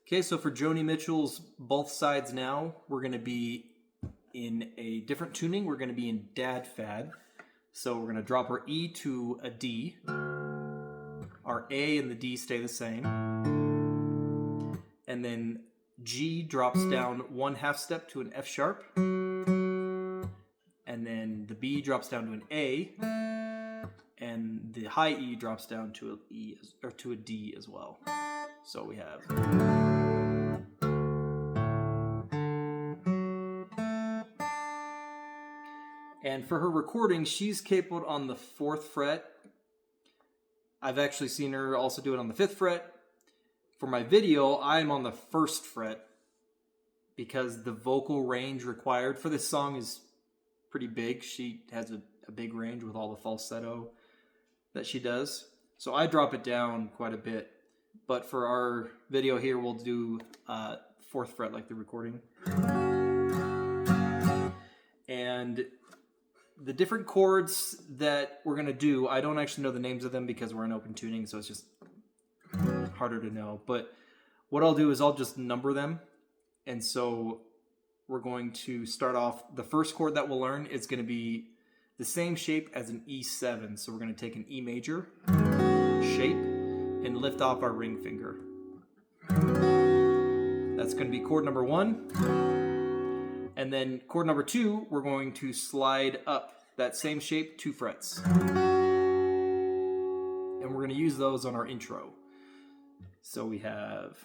Okay, so for Joni Mitchell's Both Sides Now, we're going to be in a different tuning. We're going to be in Dad Fad. So we're going to drop our E to a D. Our A and the D stay the same. And then G drops down 1/2 step to an F sharp. And then the B drops down to an A. And the high E drops down to a E or to a D as well. So we have. And for her recording, she's capoed on the 4th fret. I've actually seen her also do it on the 5th fret. For my video, I'm on the 1st fret because the vocal range required for this song is pretty big. She has a big range with all the falsetto that she does. So I drop it down quite a bit. But for our video here, we'll do 4th fret like the recording. And the different chords that we're going to do, I don't actually know the names of them because we're in open tuning, so it's just harder to know. But what I'll do is I'll just number them. And so we're going to start off, the first chord that we'll learn is going to be the same shape as an E7. So we're going to take an E major shape and lift off our ring finger. That's going to be chord number 1. And then chord number 2, we're going to slide up that same shape 2 frets. And we're going to use those on our intro. So we have.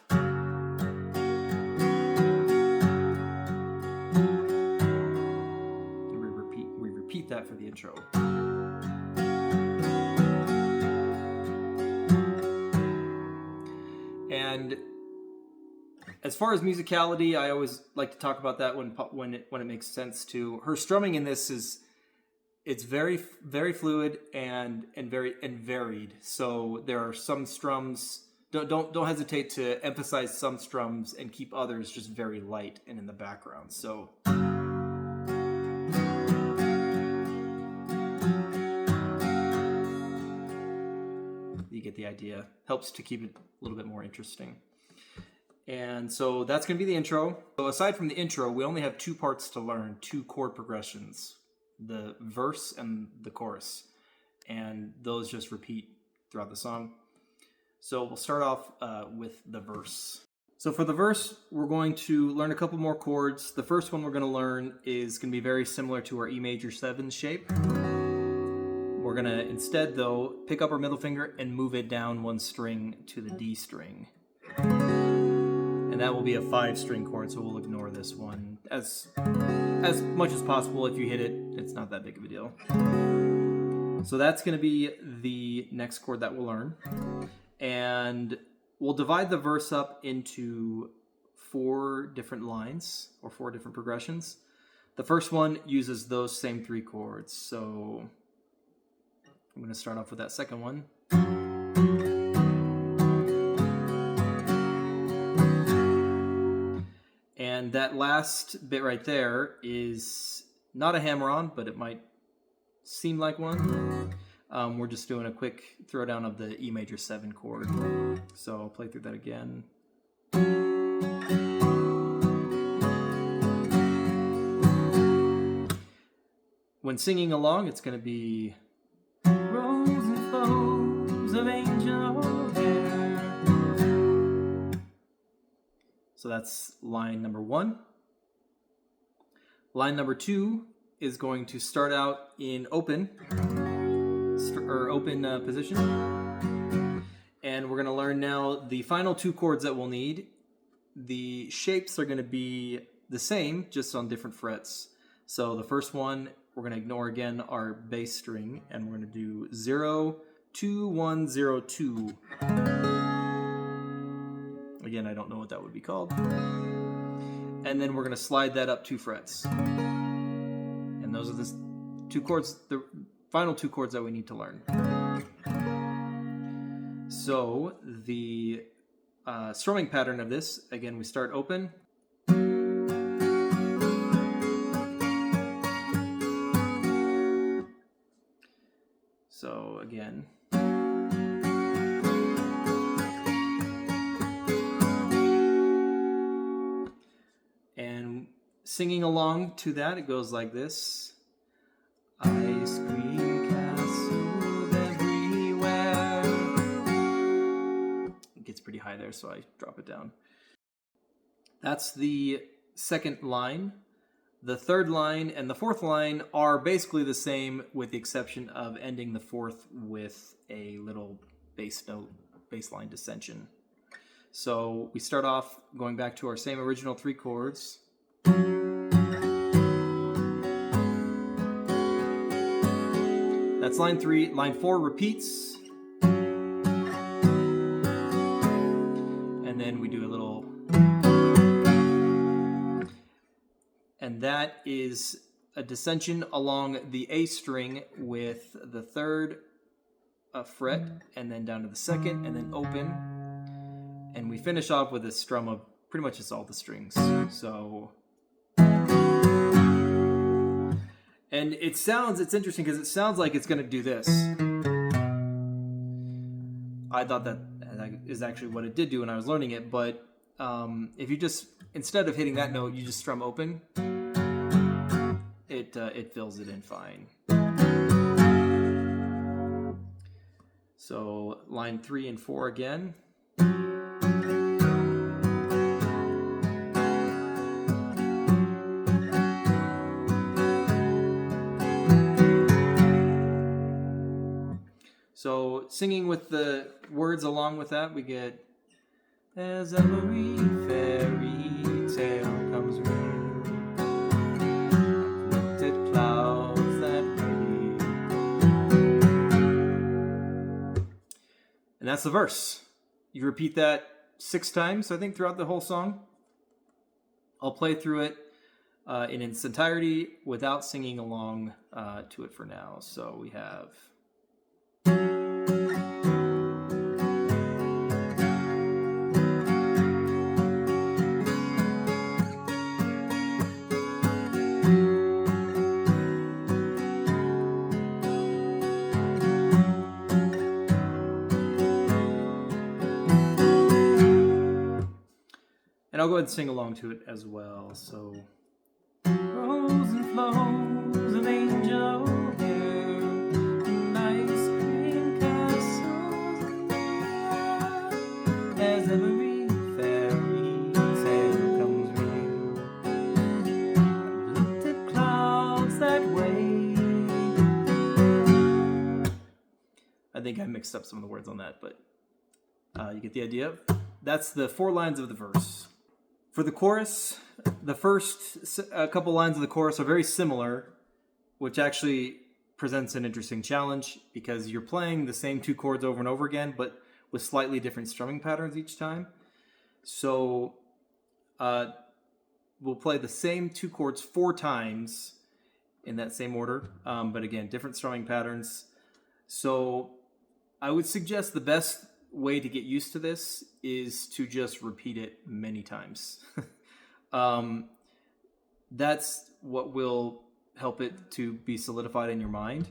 We repeat that for the intro. And as far as musicality, I always like to talk about that when it makes sense to. Her strumming in this it's very very fluid and varied. So there are some strums. Don't hesitate to emphasize some strums and keep others just very light and in the background. So you get the idea. Helps to keep it a little bit more interesting. And so that's going to be the intro. So aside from the intro, we only have 2 parts to learn, 2 chord progressions, the verse and the chorus. And those just repeat throughout the song. So we'll start off with the verse. So for the verse, we're going to learn a couple more chords. The first one we're going to learn is going to be very similar to our E major 7 shape. We're going to instead, though, pick up our middle finger and move it down 1 string to the D string. And that will be a 5-string chord, so we'll ignore this one as much as possible. If you hit it, it's not that big of a deal. So that's going to be the next chord that we'll learn. And we'll divide the verse up into 4 different lines, or 4 different progressions. The first one uses those same 3 chords. So I'm going to start off with that second one. And that last bit right there is not a hammer-on, but it might seem like one. We're just doing a quick throwdown of the E major 7 chord. So I'll play through that again. When singing along, it's going to be rose and flows of angel hair. So that's line number 1. Line number 2 is going to start out in open position. And we're going to learn now the final 2 chords that we'll need. The shapes are going to be the same, just on different frets. So the first one, we're going to ignore again our bass string, and we're going to do 0, 2, 1, 0, 2. Again, I don't know what that would be called. And then we're going to slide that up 2 frets. And those are the 2 chords, the final 2 chords that we need to learn. So the strumming pattern of this, again, we start open. So again. singing along to that, it goes like this. Ice cream castles everywhere. It gets pretty high there, so I drop it down. That's the second line. The third line and the fourth line are basically the same, with the exception of ending the fourth with a little bass note, bass line dissension. So we start off going back to our same original 3 chords. That's line 3. Line 4 repeats. And then we do a little... And that is a dissension along the A string with the 3rd fret, and then down to the 2nd, and then open. And we finish off with a strum of pretty much just all the strings. So... And it's interesting because it sounds like it's going to do this. I thought that is actually what it did do when I was learning it, but if you just, instead of hitting that note, you just strum open, it fills it in fine. So line 3 and 4 again. So singing with the words along with that, we get, as every fairy tale comes round, lifted clouds that way. And that's the verse. You repeat that 6 times, I think, throughout the whole song. I'll play through it in its entirety without singing along to it for now. So we have... And I'll go ahead and sing along to it as well. So, rose and flows of angel hair, and ice cream castles in the air, as every fairy tale comes near, lifted clouds that way. I think I mixed up some of the words on that, but you get the idea. That's the 4 lines of the verse. For the chorus, the first couple lines of the chorus are very similar, which actually presents an interesting challenge because you're playing the same 2 chords over and over again, but with slightly different strumming patterns each time. So we'll play the same 2 chords 4 times in that same order, but again, different strumming patterns. So I would suggest the best way to get used to this is to just repeat it many times. That's what will help it to be solidified in your mind,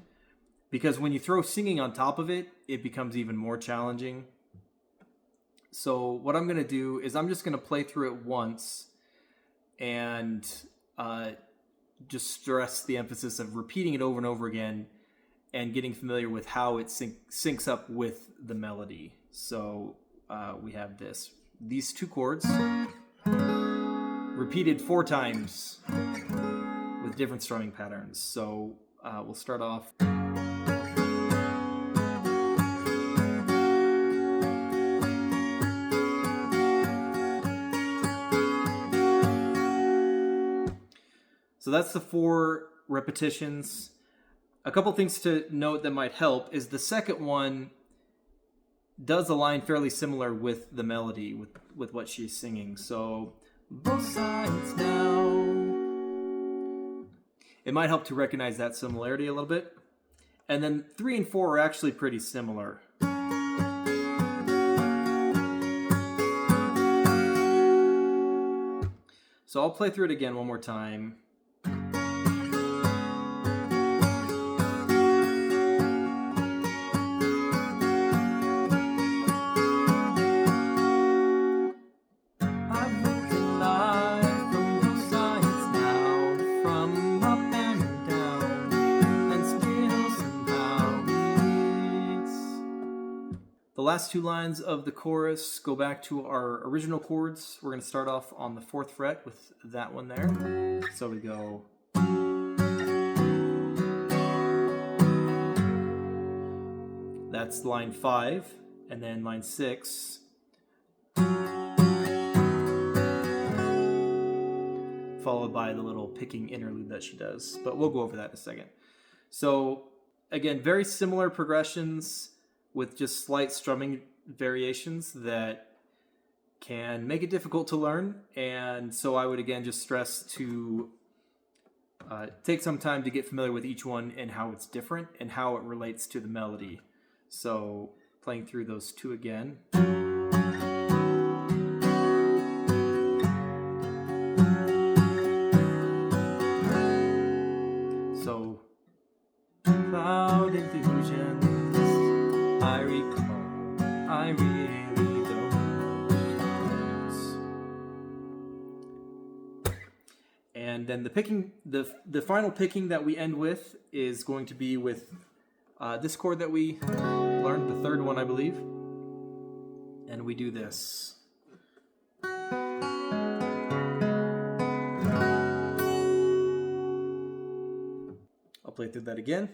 because when you throw singing on top of it, it becomes even more challenging. So what I'm going to do is I'm just going to play through it once and just stress the emphasis of repeating it over and over again and getting familiar with how it syncs up with the melody. So we have these 2 chords repeated 4 times with different strumming patterns. So we'll start off. So that's the 4 repetitions. A couple things to note that might help is the second one does align fairly similar with the melody, with what she's singing. So, both sides now. It might help to recognize that similarity a little bit. And then 3 and 4 are actually pretty similar. So I'll play through it again one more time. I've lived a life from both sides now. last two lines of the chorus go back to our original chords. We're going to start off on the 4th fret with that one there. So we go. That's line 5, and then line 6. Followed by the little picking interlude that she does. But we'll go over that in a second. So again, very similar progressions with just slight strumming variations that can make it difficult to learn. And so I would again just stress to take some time to get familiar with each one and how it's different and how it relates to the melody. So playing through those two again. So, cloud and illusions, I recall, I really don't know. And then the picking, the final picking that we end with is going to be with this chord that we learned, the 3rd one, I believe. And we do this. I'll play through that again.